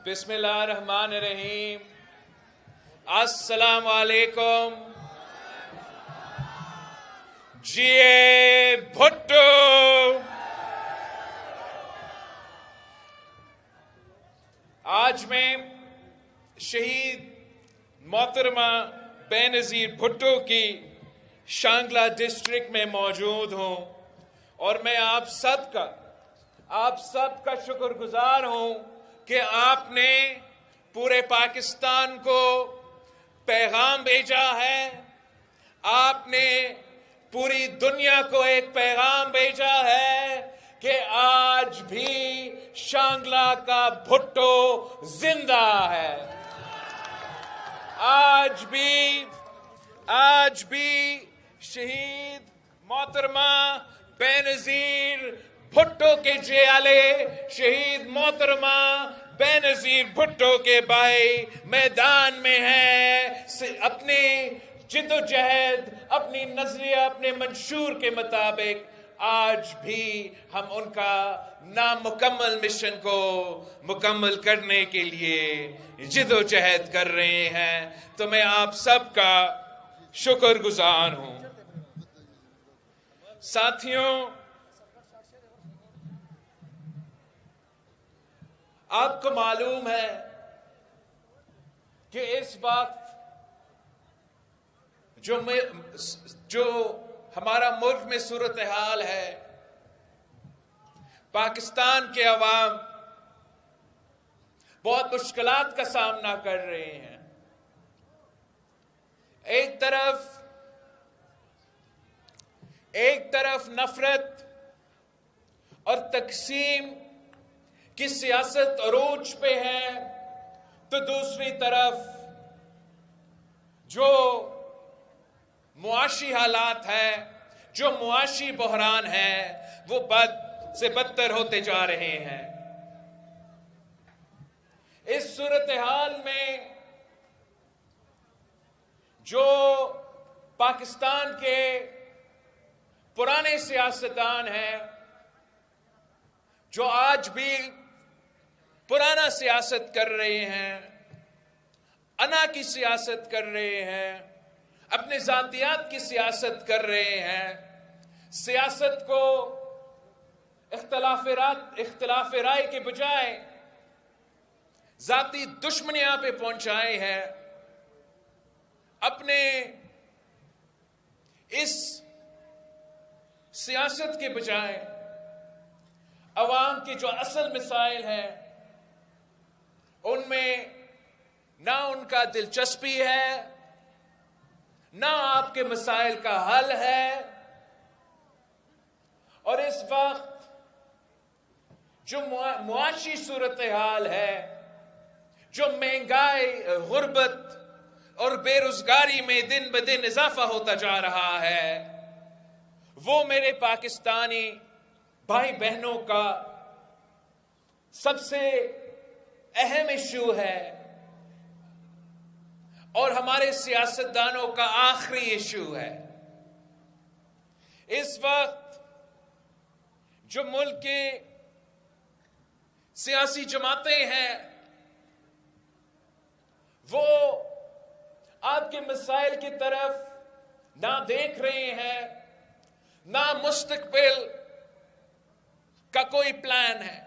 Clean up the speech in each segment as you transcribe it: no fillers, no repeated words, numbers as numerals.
بسم اللہ الرحمن الرحیم۔ السلام علیکم۔ جیے بھٹو۔ آج میں شہید محترمہ بے نظیر بھٹو کی شانگلہ ڈسٹرکٹ میں موجود ہوں اور میں آپ سب کا شکر گزار ہوں کہ آپ نے پورے پاکستان کو پیغام بھیجا ہے، آپ نے پوری دنیا کو ایک پیغام بھیجا ہے کہ آج بھی شانگلہ کا بھٹو زندہ ہے۔ آج بھی شہید محترمہ بے نظیر بھٹو کے جیالے، شہید محترمہ بے نظیر بھٹو کے بھائی میدان میں ہیں، اپنی جد و جہد، اپنی نظریہ، اپنے منشور کے مطابق آج بھی ہم ان کا نامکمل مشن کو مکمل کرنے کے لیے جد و جہد کر رہے ہیں۔ تو میں آپ سب کا شکر گزار ہوں۔ ساتھیوں، آپ کو معلوم ہے کہ اس وقت جو ہمارا ملک میں صورتحال ہے، پاکستان کے عوام بہت مشکلات کا سامنا کر رہے ہیں۔ ایک طرف نفرت اور تقسیم کی سیاست عروج پہ ہے، تو دوسری طرف جو معاشی حالات ہے، جو معاشی بحران ہے، وہ بد سے بدتر ہوتے جا رہے ہیں۔ اس صورتحال میں جو پاکستان کے پرانے سیاستدان ہیں، جو آج بھی پرانا سیاست کر رہے ہیں، انا کی سیاست کر رہے ہیں، اپنے ذاتیات کی سیاست کر رہے ہیں، سیاست کو اختلاف رائے کے بجائے ذاتی دشمنیاں پہ پہنچائے ہیں، اپنے اس سیاست کے بجائے عوام کے جو اصل مسائل ہیں ان میں نہ ان کا دلچسپی ہے، نہ آپ کے مسائل کا حل ہے۔ اور اس وقت جو معاشی صورتحال ہے، جو مہنگائی، غربت اور بے روزگاری میں دن بدن اضافہ ہوتا جا رہا ہے، وہ میرے پاکستانی بھائی بہنوں کا سب سے اہم ایشو ہے اور ہمارے سیاستدانوں کا آخری ایشو ہے۔ اس وقت جو ملک کے سیاسی جماعتیں ہیں، وہ آپ کے مسائل کی طرف نہ دیکھ رہے ہیں، نہ مستقبل کا کوئی پلان ہے۔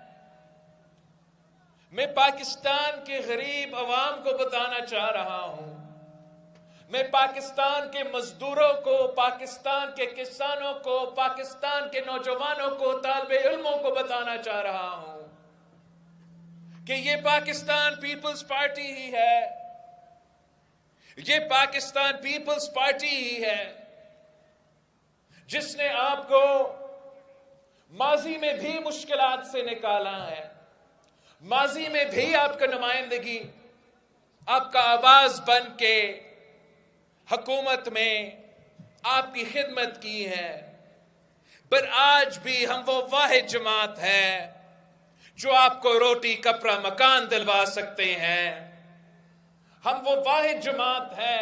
میں پاکستان کے غریب عوام کو بتانا چاہ رہا ہوں، میں پاکستان کے مزدوروں کو، پاکستان کے کسانوں کو، پاکستان کے نوجوانوں کو، طالب علموں کو بتانا چاہ رہا ہوں کہ یہ پاکستان پیپلز پارٹی ہی ہے، یہ پاکستان پیپلز پارٹی ہی ہے جس نے آپ کو ماضی میں بھی مشکلات سے نکالا ہے، ماضی میں بھی آپ کا نمائندگی، آپ کا آواز بن کے حکومت میں آپ کی خدمت کی ہے، پر آج بھی ہم وہ واحد جماعت ہے جو آپ کو روٹی کپڑا مکان دلوا سکتے ہیں۔ ہم وہ واحد جماعت ہے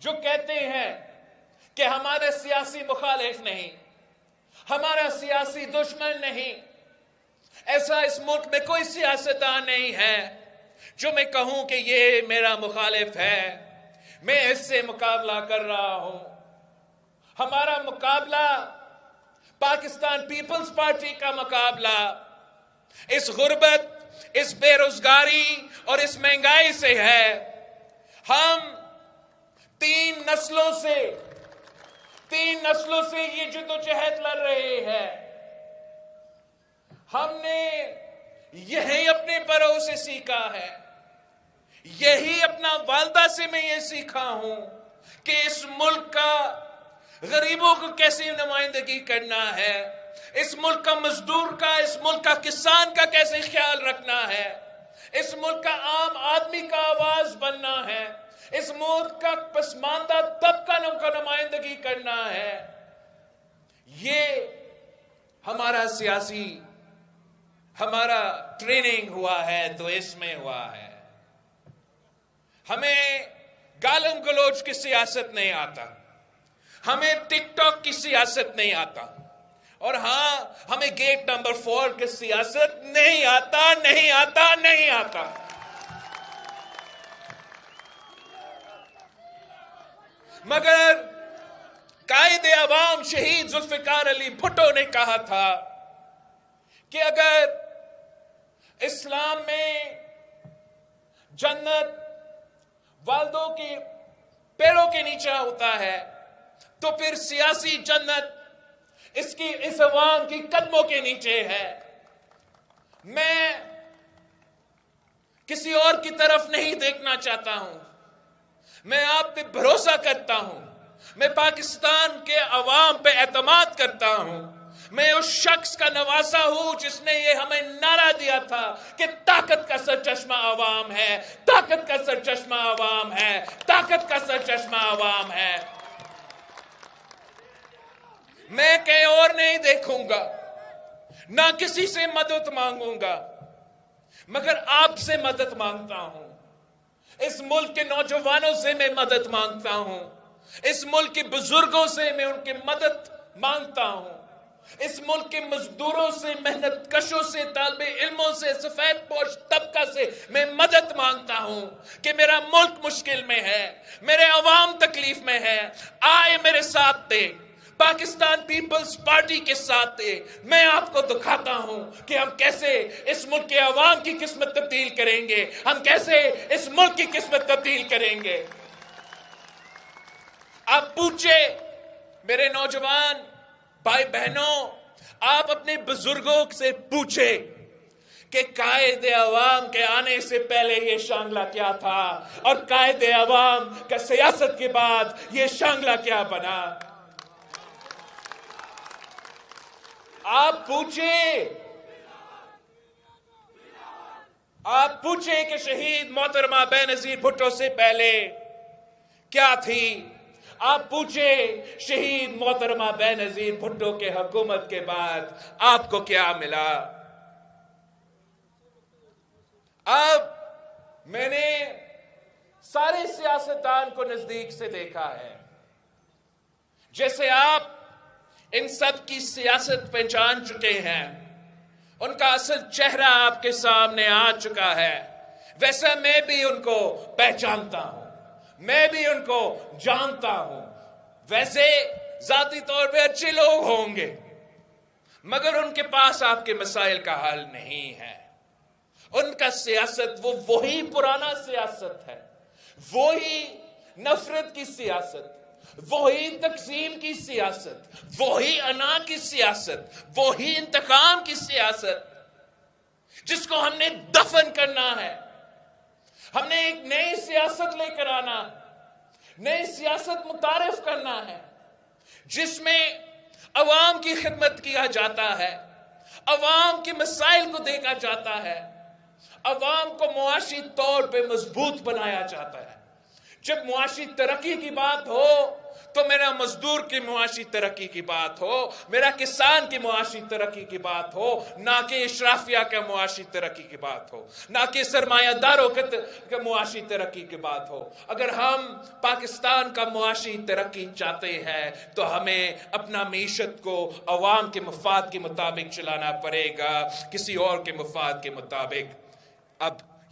جو کہتے ہیں کہ ہمارا سیاسی مخالف نہیں، ہمارا سیاسی دشمن نہیں، ایسا اس ملک میں کوئی سیاستدان نہیں ہے جو میں کہوں کہ یہ میرا مخالف ہے، میں اس سے مقابلہ کر رہا ہوں۔ ہمارا مقابلہ پاکستان پیپلز پارٹی کا مقابلہ اس غربت، اس بے روزگاری اور اس مہنگائی سے ہے۔ ہم تین نسلوں سے یہ جدوجہد لڑ رہے ہیں۔ ہم نے یہی اپنے بڑوں سے سیکھا ہے، یہی اپنا والدہ سے میں یہ سیکھا ہوں کہ اس ملک کا غریبوں کو کیسے نمائندگی کرنا ہے، اس ملک کا مزدور کا، اس ملک کا کسان کا کیسے خیال رکھنا ہے، اس ملک کا عام آدمی کا آواز بننا ہے، اس ملک کا پسماندہ طبقہ کا نمائندگی کرنا ہے۔ یہ ہمارا ٹریننگ ہوا ہے تو اس میں ہوا ہے۔ ہمیں گالم گلوچ کی سیاست نہیں آتا، ہمیں ٹک ٹاک کی سیاست نہیں آتا، اور ہاں ہمیں گیٹ نمبر 4 کی سیاست نہیں آتا۔ مگر قائد عوام شہید ذوالفقار علی بھٹو نے کہا تھا کہ اگر اسلام میں جنت والدوں کے پیروں کے نیچے ہوتا ہے تو پھر سیاسی جنت اس عوام کی قدموں کے نیچے ہے۔ میں کسی اور کی طرف نہیں دیکھنا چاہتا ہوں، میں آپ پہ بھروسہ کرتا ہوں، میں پاکستان کے عوام پہ اعتماد کرتا ہوں، میں اس شخص کا نواسا ہوں جس نے یہ ہمیں نعرہ دیا تھا کہ طاقت کا سرچشمہ عوام ہے، طاقت کا سرچشمہ عوام ہے، طاقت کا سرچشمہ عوام ہے۔ میں کہیں اور نہیں دیکھوں گا، نہ کسی سے مدد مانگوں گا، مگر آپ سے مدد مانگتا ہوں، اس ملک کے نوجوانوں سے میں مدد مانگتا ہوں، اس ملک کے بزرگوں سے میں ان کی مدد مانگتا ہوں، اس ملک کے مزدوروں سے، محنت کشوں سے، طالب علموں سے، سفید پوش طبقہ سے میں مدد مانگتا ہوں کہ میرا ملک مشکل میں ہے، میرے عوام تکلیف میں ہے، آئے میرے ساتھ دے، پاکستان پیپلز پارٹی کے ساتھ دے۔ میں آپ کو دکھاتا ہوں کہ ہم کیسے اس ملک کے عوام کی قسمت تبدیل کریں گے، ہم کیسے اس ملک کی قسمت تبدیل کریں گے۔ آپ پوچھے میرے نوجوان بھائی بہنوں، آپ اپنے بزرگوں سے پوچھے کہ قائد عوام کے آنے سے پہلے یہ شانگلہ کیا تھا اور قائد عوام کا سیاست کے بعد یہ شانگلہ کیا بنا۔ آپ پوچھے کہ شہید محترمہ بے نظیر بھٹو سے پہلے کیا تھی، آپ پوچھے شہید محترمہ بے نظیر بھٹو کے حکومت کے بعد آپ کو کیا ملا۔ اب میں نے سارے سیاستدان کو نزدیک سے دیکھا ہے، جیسے آپ ان سب کی سیاست پہچان چکے ہیں، ان کا اصل چہرہ آپ کے سامنے آ چکا ہے، ویسا میں بھی ان کو پہچانتا ہوں، میں بھی ان کو جانتا ہوں۔ ویسے ذاتی طور پہ اچھے لوگ ہوں گے، مگر ان کے پاس آپ کے مسائل کا حل نہیں ہے۔ ان کا سیاست وہی پرانا سیاست ہے، وہی نفرت کی سیاست، وہی تقسیم کی سیاست، وہی انا کی سیاست، وہی انتقام کی سیاست جس کو ہم نے دفن کرنا ہے۔ ہم نے ایک نئی سیاست لے کر آنا، نئی سیاست متعارف کرنا ہے جس میں عوام کی خدمت کیا جاتا ہے، عوام کے مسائل کو دیکھا جاتا ہے، عوام کو معاشی طور پہ مضبوط بنایا جاتا ہے۔ جب معاشی ترقی کی بات ہو تو میرا مزدور کی معاشی ترقی کی بات ہو، میرا کسان کی معاشی ترقی کی بات ہو، نہ کہ اشرافیہ کا معاشی ترقی کی بات ہو، نہ کہ سرمایہ داروں کے معاشی ترقی کی بات ہو۔ اگر ہم پاکستان کا معاشی ترقی چاہتے ہیں تو ہمیں اپنا معیشت کو عوام کے مفاد کے مطابق چلانا پڑے گا، کسی اور کے مفاد کے مطابق۔ اب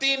3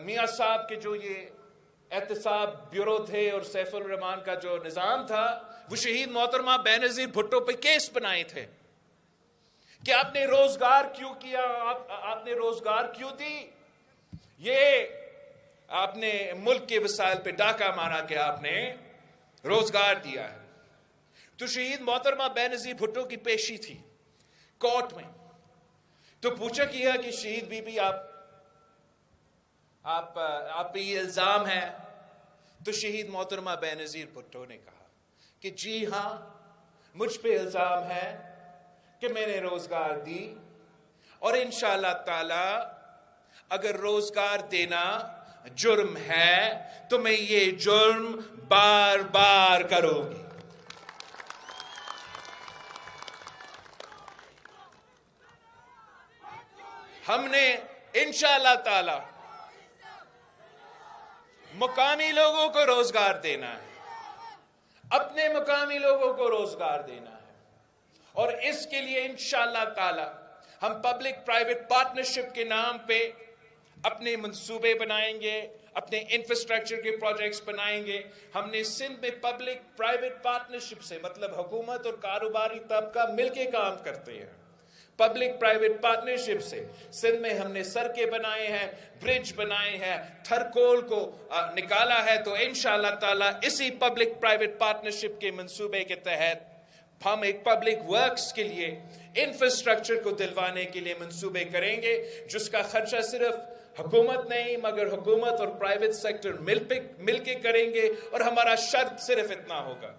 میاں صاحب کے جو یہ احتساب بیورو تھے اور سیف الرحمان کا جو نظام تھا، وہ شہید محترمہ بینظیر بھٹو پہ کیس بنائے تھے کہ آپ نے روزگار کیوں کیا، آپ نے روزگار کیوں دی، یہ آپ نے ملک کے وسائل پہ ڈاکہ مارا کہ آپ نے روزگار دیا ہے۔ تو شہید محترمہ بینظیر بھٹو کی پیشی تھی کورٹ میں، تو پوچھا کیا کہ شہید بی بی آپ پہ یہ الزام ہے، تو شہید محترمہ بینظیر بھٹو نے کہا کہ جی ہاں، مجھ پہ الزام ہے کہ میں نے روزگار دی، اور انشاءاللہ تعالی اگر روزگار دینا جرم ہے تو میں یہ جرم بار بار کروں گی۔ ہم نے انشاءاللہ تعالی مقامی لوگوں کو روزگار دینا ہے، اپنے مقامی لوگوں کو روزگار دینا ہے، اور اس کے لیے انشاءاللہ تعالی ہم پبلک پرائیویٹ پارٹنرشپ کے نام پہ اپنے منصوبے بنائیں گے، اپنے انفراسٹرکچر کے پروجیکٹس بنائیں گے۔ ہم نے سندھ میں پبلک پرائیویٹ پارٹنرشپ سے، مطلب حکومت اور کاروباری طبقہ مل کے کام کرتے ہیں، پبلک پرائیویٹ پارٹنرشپ سے سندھ میں ہم نے سڑکیں بنائے ہیں، برج بنائے ہیں، تھرکول کو نکالا ہے۔ تو انشاءاللہ تعالی اسی پبلک پرائیویٹ پارٹنرشپ کے منصوبے کے تحت ہم ایک پبلک ورکس کے لیے انفراسٹرکچر کو دلوانے کے لیے منصوبے کریں گے، جس کا خرچہ صرف حکومت نہیں مگر حکومت اور پرائیویٹ سیکٹر مل کے کریں گے، اور ہمارا شرط صرف اتنا ہوگا۔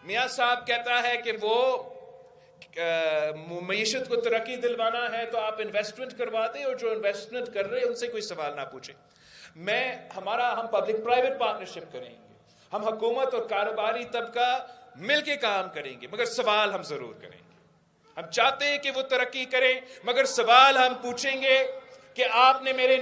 میاں صاحب کہتا ہے کہ وہ معیشت کو ترقی دلوانا ہے تو آپ انویسٹمنٹ کروا دیں، اور جو انویسٹمنٹ کر رہے ہیں ان سے کوئی سوال نہ پوچھیں۔ ہم پبلک پرائیویٹ پارٹنرشپ کریں گے، ہم حکومت اور کاروباری طبقہ مل کے کام کریں گے، مگر سوال ہم ضرور کریں گے۔ ہم چاہتے ہیں کہ وہ ترقی کریں، مگر سوال ہم پوچھیں گے کہ آپ نے میرے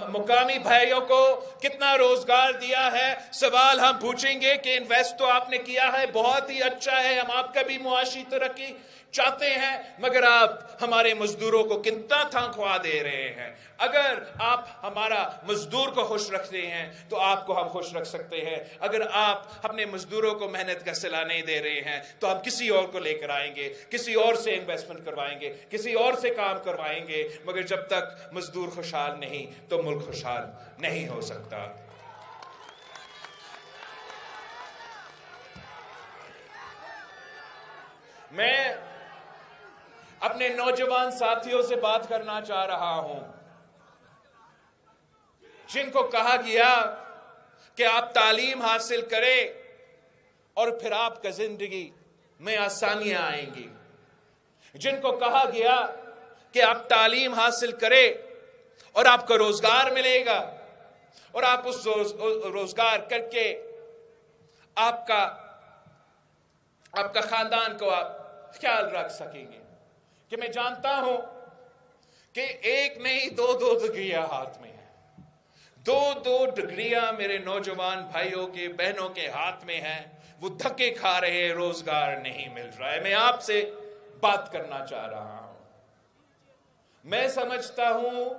مقامی بھائیوں کو کتنا روزگار دیا ہے۔ سوال ہم پوچھیں گے کہ انویسٹ تو آپ نے کیا ہے، بہت ہی اچھا ہے، ہم آپ کا بھی معاشی ترقی چاہتے ہیں، مگر آپ ہمارے مزدوروں کو کتنا تنخواہ دے رہے ہیں۔ اگر آپ ہمارا مزدور کو خوش رکھتے ہیں تو آپ کو ہم خوش رکھ سکتے ہیں، اگر آپ اپنے مزدوروں کو محنت کا صلہ نہیں دے رہے ہیں تو ہم کسی اور کو لے کر آئیں گے، کسی اور سے انویسٹمنٹ کروائیں گے، کسی اور سے کام کروائیں گے، مگر جب تک مزدور خوشحال نہیں تو ملک خوشحال نہیں ہو سکتا۔ میں اپنے نوجوان ساتھیوں سے بات کرنا چاہ رہا ہوں جن کو کہا گیا کہ آپ تعلیم حاصل کریں اور پھر آپ کا زندگی میں آسانیاں آئیں گی، جن کو کہا گیا کہ آپ تعلیم حاصل کریں اور آپ کو روزگار ملے گا، اور آپ اس روزگار کر کے آپ کا خاندان کو آپ خیال رکھ سکیں گے، کہ میں جانتا ہوں کہ ایک نہیں دو ڈگریاں ہاتھ میں ہیں، دو ڈگریاں میرے نوجوان بھائیوں کے بہنوں کے ہاتھ میں ہیں، وہ دھکے کھا رہے ہیں، روزگار نہیں مل رہا ہے۔ میں آپ سے بات کرنا چاہ رہا ہوں۔ میں سمجھتا ہوں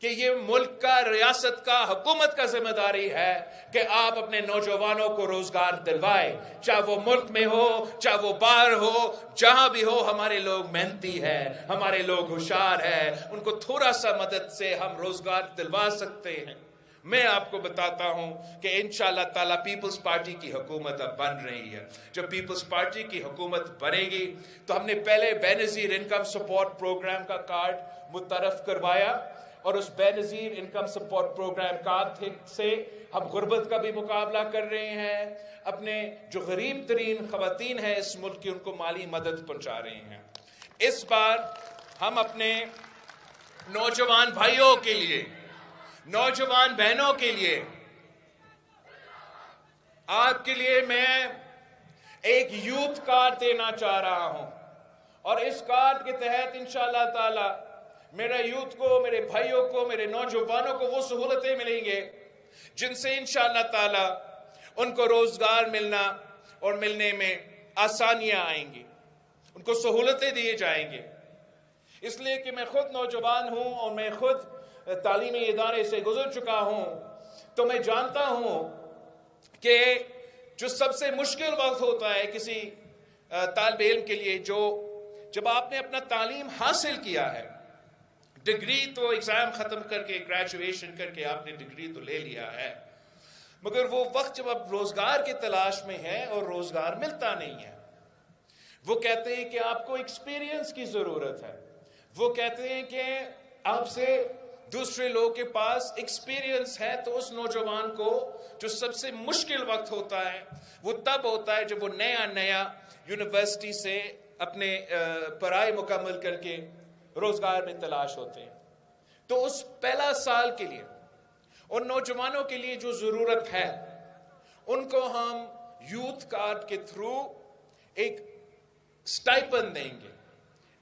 کہ یہ ملک کا، ریاست کا، حکومت کا ذمہ داری ہے کہ آپ اپنے نوجوانوں کو روزگار دلوائے، چاہے وہ ملک میں ہو، چاہے وہ باہر ہو، جہاں بھی ہو۔ ہمارے لوگ محنتی ہیں، ہمارے لوگ ہوشیار ہیں، ان کو تھوڑا سا مدد سے ہم روزگار دلوا سکتے ہیں۔ میں آپ کو بتاتا ہوں کہ انشاءاللہ تعالیٰ پیپلز پارٹی کی حکومت اب بن رہی ہے۔ جب پیپلز پارٹی کی حکومت بنے گی تو ہم نے پہلے بے نظیر انکم سپورٹ پروگرام کا کارڈ متعارف کروایا، اور اس بے نظیر انکم سپورٹ پروگرام کارڈ سے ہم غربت کا بھی مقابلہ کر رہے ہیں، اپنے جو غریب ترین خواتین ہیں اس ملک کی ان کو مالی مدد پہنچا رہے ہیں۔ اس بار ہم اپنے نوجوان بھائیوں کے لیے، نوجوان بہنوں کے لیے، آپ کے لیے میں ایک یوتھ کارڈ دینا چاہ رہا ہوں، اور اس کارڈ کے تحت انشاءاللہ تعالی میرے یوتھ کو، میرے بھائیوں کو، میرے نوجوانوں کو وہ سہولتیں ملیں گے جن سے انشاءاللہ تعالی ان کو روزگار ملنا اور ملنے میں آسانیاں آئیں گی، ان کو سہولتیں دیے جائیں گے۔ اس لیے کہ میں خود نوجوان ہوں اور میں خود تعلیمی ادارے سے گزر چکا ہوں تو میں جانتا ہوں کہ جو سب سے مشکل وقت ہوتا ہے کسی طالب علم کے لیے، جب آپ نے اپنا تعلیم حاصل کیا ہے، ڈگری تو ایگزام ختم کر کے گریجویشن کر کے آپ نے ڈگری تو لے لیا ہے، مگر وہ وقت جب آپ روزگار کی تلاش میں ہیں اور روزگار ملتا نہیں ہے، وہ کہتے ہیں کہ آپ کو ایکسپیرینس کی ضرورت ہے، وہ کہتے ہیں کہ آپ سے دوسرے لوگوں کے پاس ایکسپیرینس ہے، تو اس نوجوان کو جو سب سے مشکل وقت ہوتا ہے وہ تب ہوتا ہے جب وہ نیا یونیورسٹی سے اپنے پڑھائی مکمل کر کے روزگار میں تلاش ہوتے ہیں۔ تو اس پہلا سال کے لیے ان نوجوانوں کے لیے جو ضرورت ہے، ان کو ہم یوتھ کارڈ کے تھرو ایک سٹائپن دیں گے،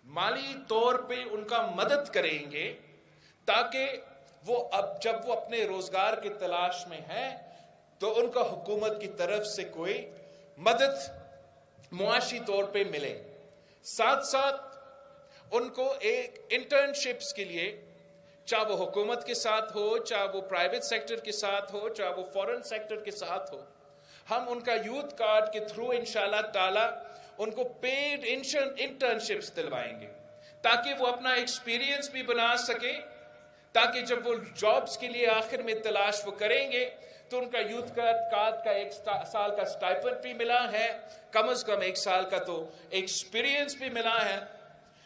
مالی طور پہ ان کا مدد کریں گے، تاکہ وہ جب وہ اپنے روزگار کی تلاش میں ہیں تو ان کو حکومت کی طرف سے کوئی مدد معاشی طور پہ ملے۔ ساتھ ساتھ ان کو ایک انٹرنشپس کے لیے، چاہے وہ حکومت کے ساتھ ہو، چاہے وہ پرائیویٹ سیکٹر کے ساتھ ہو، چاہے وہ فورن سیکٹر کے ساتھ ہو، ہم ان کا یوتھ کارڈ کے تھرو انشاءاللہ تعالی ان کو پیڈ انٹرنشپس دلوائیں گے، تاکہ وہ اپنا ایکسپیرینس بھی بنا سکے، تاکہ جب وہ جابز کے لیے آخر میں تلاش وہ کریں گے تو ان کا یوتھ کارڈ کا 1 سال کا سٹائپنڈ بھی ملا ہے، کم از کم 1 سال کا تو ایکسپیرینس بھی ملا ہے۔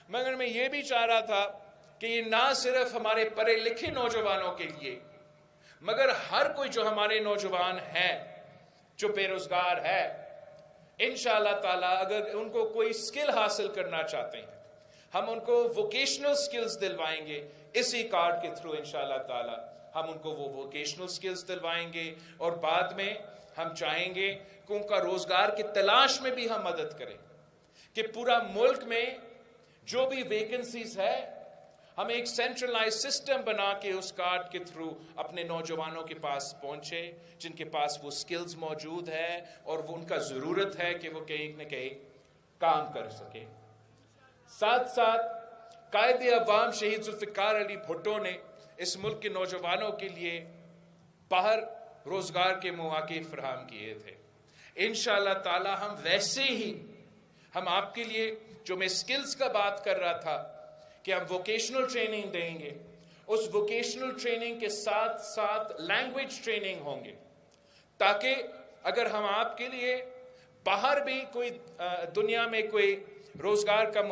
مگر میں یہ بھی چاہ رہا تھا کہ یہ نہ صرف ہمارے پڑھے لکھے نوجوانوں کے لیے، مگر ہر کوئی جو ہمارے نوجوان ہے جو بے روزگار ہے، انشاءاللہ تعالیٰ اگر ان کو کوئی سکل حاصل کرنا چاہتے ہیں، ہم ان کو ووکیشنل سکلز دلوائیں گے اسی کارڈ کے تھرو، انشاءاللہ تعالیٰ ہم ان کو وہ ووکیشنل سکلز دلوائیں گے، اور بعد میں ہم چاہیں گے کہ ان کا روزگار کی تلاش میں بھی ہم مدد کریں، کہ پورا ملک میں جو بھی ویکنسیز ہے ہم ایک سینٹرلائز سسٹم بنا کے اس کارڈ کے تھرو اپنے نوجوانوں کے پاس پہنچے، جن کے پاس وہ سکلز موجود ہے اور وہ ان کا ضرورت ہے کہ وہ کہیں نہ کہیں کام کر سکے۔ ساتھ ساتھ قائد عوام شہید ذوالفقار علی بھٹو نے اس ملک کے نوجوانوں کے لیے باہر روزگار کے مواقع فراہم کیے تھے۔ انشاءاللہ تعالی ہم ویسے ہی ہم آپ کے لیے، جو میں سکلز کا بات کر رہا تھا کہ ہم ووکیشنل ٹریننگ دیں گے، اس ووکیشنل ٹریننگ کے ساتھ ساتھ لینگویج ٹریننگ ہوں گے، تاکہ اگر ہم آپ کے لیے باہر بھی کوئی دنیا میں کوئی روزگار کا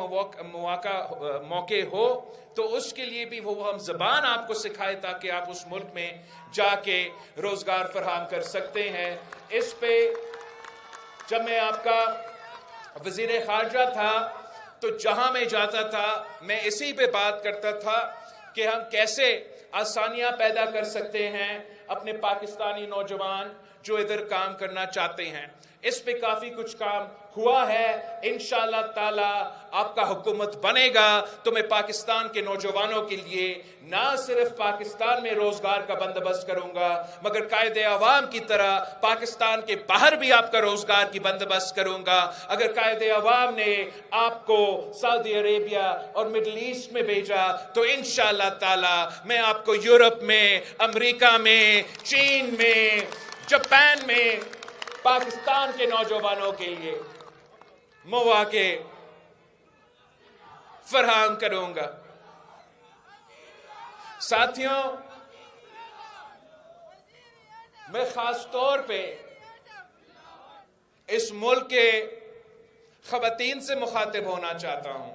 موقع ہو تو اس کے لیے بھی وہ ہم زبان آپ کو سکھائے، تاکہ آپ اس ملک میں جا کے روزگار فراہم کر سکتے ہیں۔ اس پہ جب میں آپ کا وزیر خارجہ تھا تو جہاں میں جاتا تھا میں اسی پہ بات کرتا تھا کہ ہم کیسے آسانیاں پیدا کر سکتے ہیں اپنے پاکستانی نوجوان جو ادھر کام کرنا چاہتے ہیں۔ اس پہ کافی کچھ کام ہوا ہے۔ انشاءاللہ تعالی آپ کا حکومت بنے گا تو میں پاکستان کے نوجوانوں کے لیے نہ صرف پاکستان میں روزگار کا بندوبست کروں گا، مگر قائد عوام کی طرح پاکستان کے باہر بھی آپ کا روزگار کی بندوبست کروں گا۔ اگر قائد عوام نے آپ کو سعودی عربیہ اور مڈل ایسٹ میں بھیجا تو انشاءاللہ تعالی میں آپ کو یورپ میں، امریکہ میں، چین میں، جاپان میں پاکستان کے نوجوانوں کے لیے مواقع فراہم کروں گا۔ ساتھیوں، میں خاص طور پہ اس ملک کے خواتین سے مخاطب ہونا چاہتا ہوں۔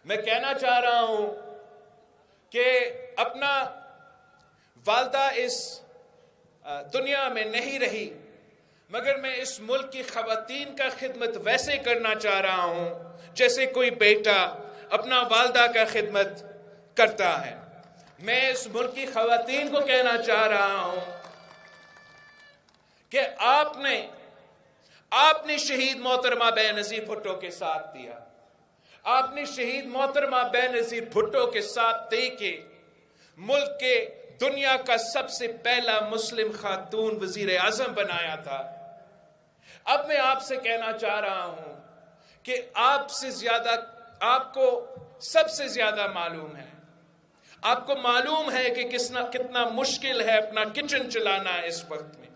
میں کہنا چاہ رہا ہوں کہ اپنا والدہ اس دنیا میں نہیں رہی، مگر میں اس ملک کی خواتین کا خدمت ویسے کرنا چاہ رہا ہوں جیسے کوئی بیٹا اپنا والدہ کا خدمت کرتا ہے۔ میں اس ملک کی خواتین کو کہنا چاہ رہا ہوں کہ آپ نے شہید محترمہ بے نظیر بھٹو کے ساتھ دیا، آپ نے شہید محترمہ بے نظیر بھٹو کے ساتھ دے کے ملک کے دنیا کا سب سے پہلا مسلم خاتون وزیر اعظم بنایا تھا۔ اب میں آپ سے کہنا چاہ رہا ہوں کہ آپ کو سب سے زیادہ معلوم ہے، آپ کو معلوم ہے کہ کتنا مشکل ہے اپنا کچن چلانا اس وقت میں.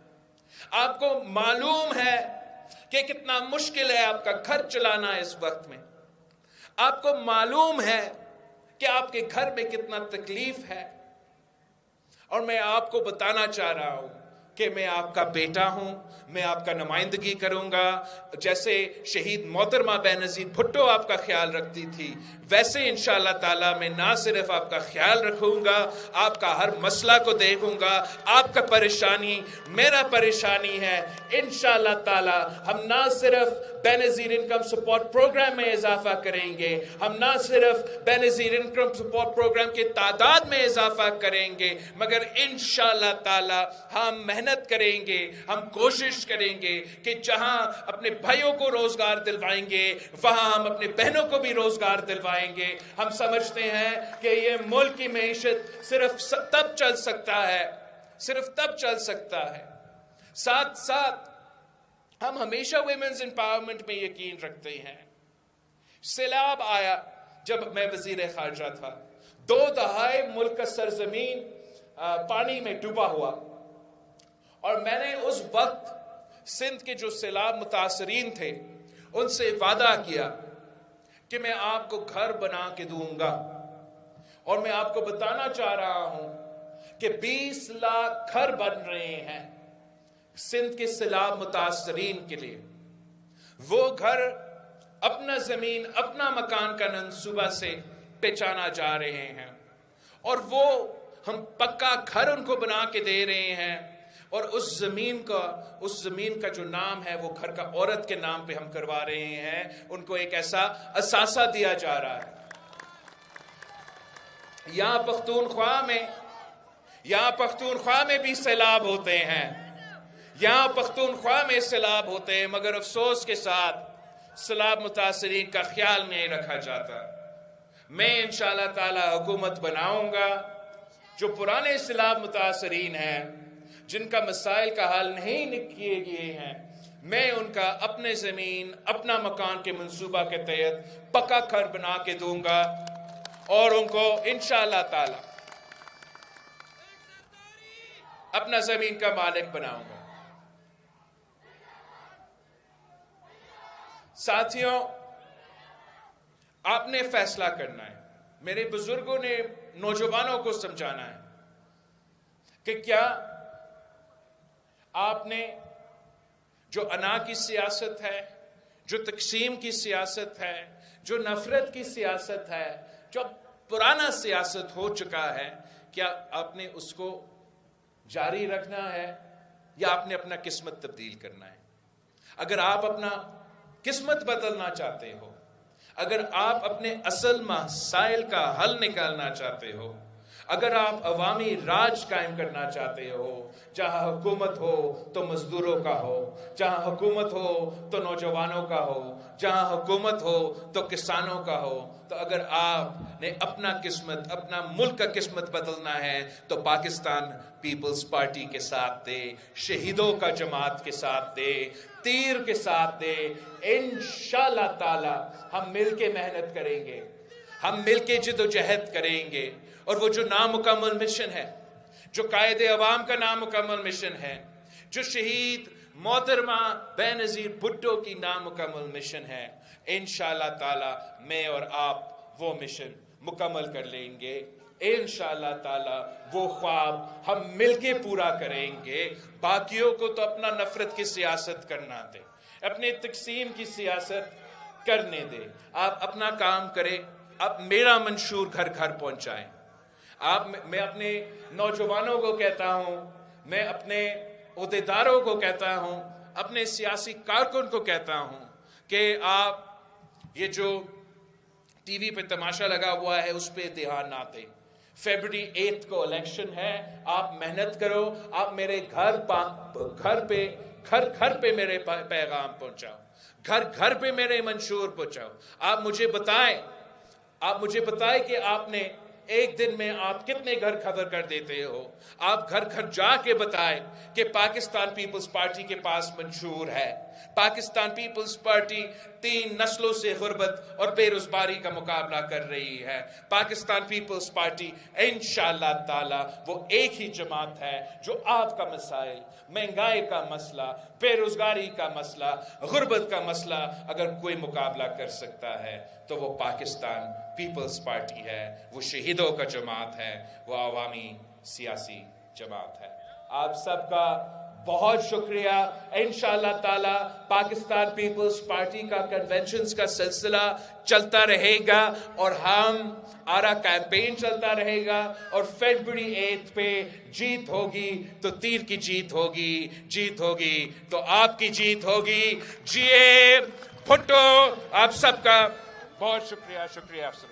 آپ کو معلوم ہے کہ کتنا مشکل ہے آپ کا گھر چلانا اس وقت میں. آپ کو معلوم ہے کہ آپ کے گھر میں کتنا تکلیف ہے. اور میں آپ کو بتانا چاہ رہا ہوں کہ میں آپ کا بیٹا ہوں, میں آپ کا نمائندگی کروں گا. جیسے شہید محترمہ بینظیر بھٹو آپ کا خیال رکھتی تھی, ویسے انشاءاللہ تعالیٰ میں نہ صرف آپ کا خیال رکھوں گا, آپ کا ہر مسئلہ کو دیکھوں گا. آپ کا پریشانی میرا پریشانی ہے. انشاءاللہ تعالیٰ ہم نہ صرف بینظیر انکم سپورٹ پروگرام میں اضافہ کریں گے, ہم نہ صرف بینظیر انکم سپورٹ پروگرام کی تعداد میں اضافہ کریں گے, مگر انشاءاللہ تعالیٰ ہم محنت کریں گے, ہم کوشش کریں گے کہ جہاں اپنے بھائیوں کو روزگار دلوائیں گے وہاں ہم اپنے بہنوں کو بھی روزگار دلوائیں گے. ہم سمجھتے ہیں کہ یہ ملک کی معیشت صرف تب چل سکتا ہے. ساتھ ساتھ ہم ہمیشہ ویمنز امپاورمنٹ میں یقین رکھتے ہیں. سیلاب آیا جب میں وزیر خارجہ تھا, 2 دہائیں ملک کا سرزمین پانی میں ڈوبا ہوا, اور میں نے اس وقت سندھ کے جو سیلاب متاثرین تھے ان سے وعدہ کیا کہ میں آپ کو گھر بنا کے دوں گا. اور میں آپ کو بتانا چاہ رہا ہوں کہ 20 لاکھ گھر بن رہے ہیں سندھ کے سیلاب متاثرین کے لیے. وہ گھر اپنا زمین اپنا مکان کا منصوبہ سے پہچانا جا رہے ہیں, اور وہ ہم پکا گھر ان کو بنا کے دے رہے ہیں. اور اس زمین کا جو نام ہے وہ گھر کا عورت کے نام پہ ہم کروا رہے ہیں. ان کو ایک ایسا اثاثہ دیا جا رہا ہے. یہاں پختونخوا میں بھی سیلاب ہوتے ہیں, یہاں پختونخوا میں سیلاب ہوتے ہیں, مگر افسوس کے ساتھ سیلاب متاثرین کا خیال نہیں رکھا جاتا. میں انشاءاللہ تعالی حکومت بناؤں گا. جو پرانے سیلاب متاثرین ہیں جن کا مسائل کا حل نہیں کیے گئے ہیں, میں ان کا اپنے زمین اپنا مکان کے منصوبہ کے تحت پکا گھر بنا کے دوں گا, اور ان کو انشاءاللہ تعالی اپنا زمین کا مالک بناؤں گا. ساتھیوں, آپ نے فیصلہ کرنا ہے. میرے بزرگوں نے نوجوانوں کو سمجھانا ہے کہ کیا آپ نے جو انا کی سیاست ہے, جو تقسیم کی سیاست ہے, جو نفرت کی سیاست ہے, جو پرانا سیاست ہو چکا ہے, کیا آپ نے اس کو جاری رکھنا ہے یا آپ نے اپنا قسمت تبدیل کرنا ہے؟ اگر آپ اپنا قسمت بدلنا چاہتے ہو, اگر آپ اپنے اصل مسائل کا حل نکالنا چاہتے ہو, اگر آپ عوامی راج قائم کرنا چاہتے ہو, جہاں حکومت ہو تو مزدوروں کا ہو, جہاں حکومت ہو تو نوجوانوں کا ہو, جہاں حکومت ہو تو کسانوں کا ہو, تو اگر آپ نے اپنا قسمت, اپنا ملک کا قسمت بدلنا ہے تو پاکستان پیپلز پارٹی کے ساتھ دے, شہیدوں کا جماعت کے ساتھ دے, تیر کے ساتھ دے. انشاءاللہ تعالی ہم مل کے محنت کریں گے, ہم مل کے جد و جہد کریں گے, اور وہ جو نامکمل مشن ہے, جو قائد عوام کا نامکمل مشن ہے, جو شہید محترمہ بینظیر بھٹو کی نامکمل مشن ہے, انشاءاللہ تعالی میں اور آپ وہ مشن مکمل کر لیں گے. انشاءاللہ تعالی وہ خواب ہم مل کے پورا کریں گے. باقیوں کو تو اپنا نفرت کی سیاست کرنا دے, اپنے تقسیم کی سیاست کرنے دے. آپ اپنا کام کریں, آپ میرا منشور گھر گھر پہنچائیں. میں اپنے نوجوانوں کو کہتا ہوں, میں اپنے عہدیداروں کو کہتا ہوں, اپنے سیاسی کارکن کو کہتا ہوں کہ آپ یہ جو ٹی وی پہ تماشا لگا ہوا ہے اس پہ دھیان نہ دیں. فیبرری 8 کو الیکشن ہے, آپ محنت کرو, آپ میرے گھر پہ میرے پیغام پہنچاؤ, گھر گھر پہ میرے منشور پہنچاؤ. آپ مجھے بتائیں کہ آپ نے ایک دن میں آپ کتنے گھر کور کر دیتے ہو. آپ گھر گھر جا کے بتائیں کہ پاکستان پیپلز پارٹی کے پاس منشور ہے. پاکستان پیپلز پارٹی 3 نسلوں سے غربت اور بے روزگاری کا مقابلہ کر رہی ہے. پاکستان پیپلز پارٹی انشاءاللہ تعالی وہ ایک ہی جماعت ہے جو آپ کا مسائل، مہنگائی کا مسئلہ، بے روزگاری کا مسئلہ، غربت کا مسئلہ اگر کوئی مقابلہ کر سکتا ہے تو وہ پاکستان پیپلز پارٹی ہے، وہ شہیدوں کا جماعت ہے، وہ عوامی سیاسی جماعت ہے. آپ سب کا بہت شکریہ. انشاءاللہ تعالی پاکستان پیپلز پارٹی کا کنونشنز کا سلسلہ چلتا رہے گا اور ہمارا کیمپین چلتا رہے گا اور فیبرری 8 پہ جیت ہوگی تو تیر کی جیت ہوگی، جیت ہوگی تو آپ کی جیت ہوگی. جیے بھٹو. آپ سب کا بہت شکریہ. شکریہ افسر.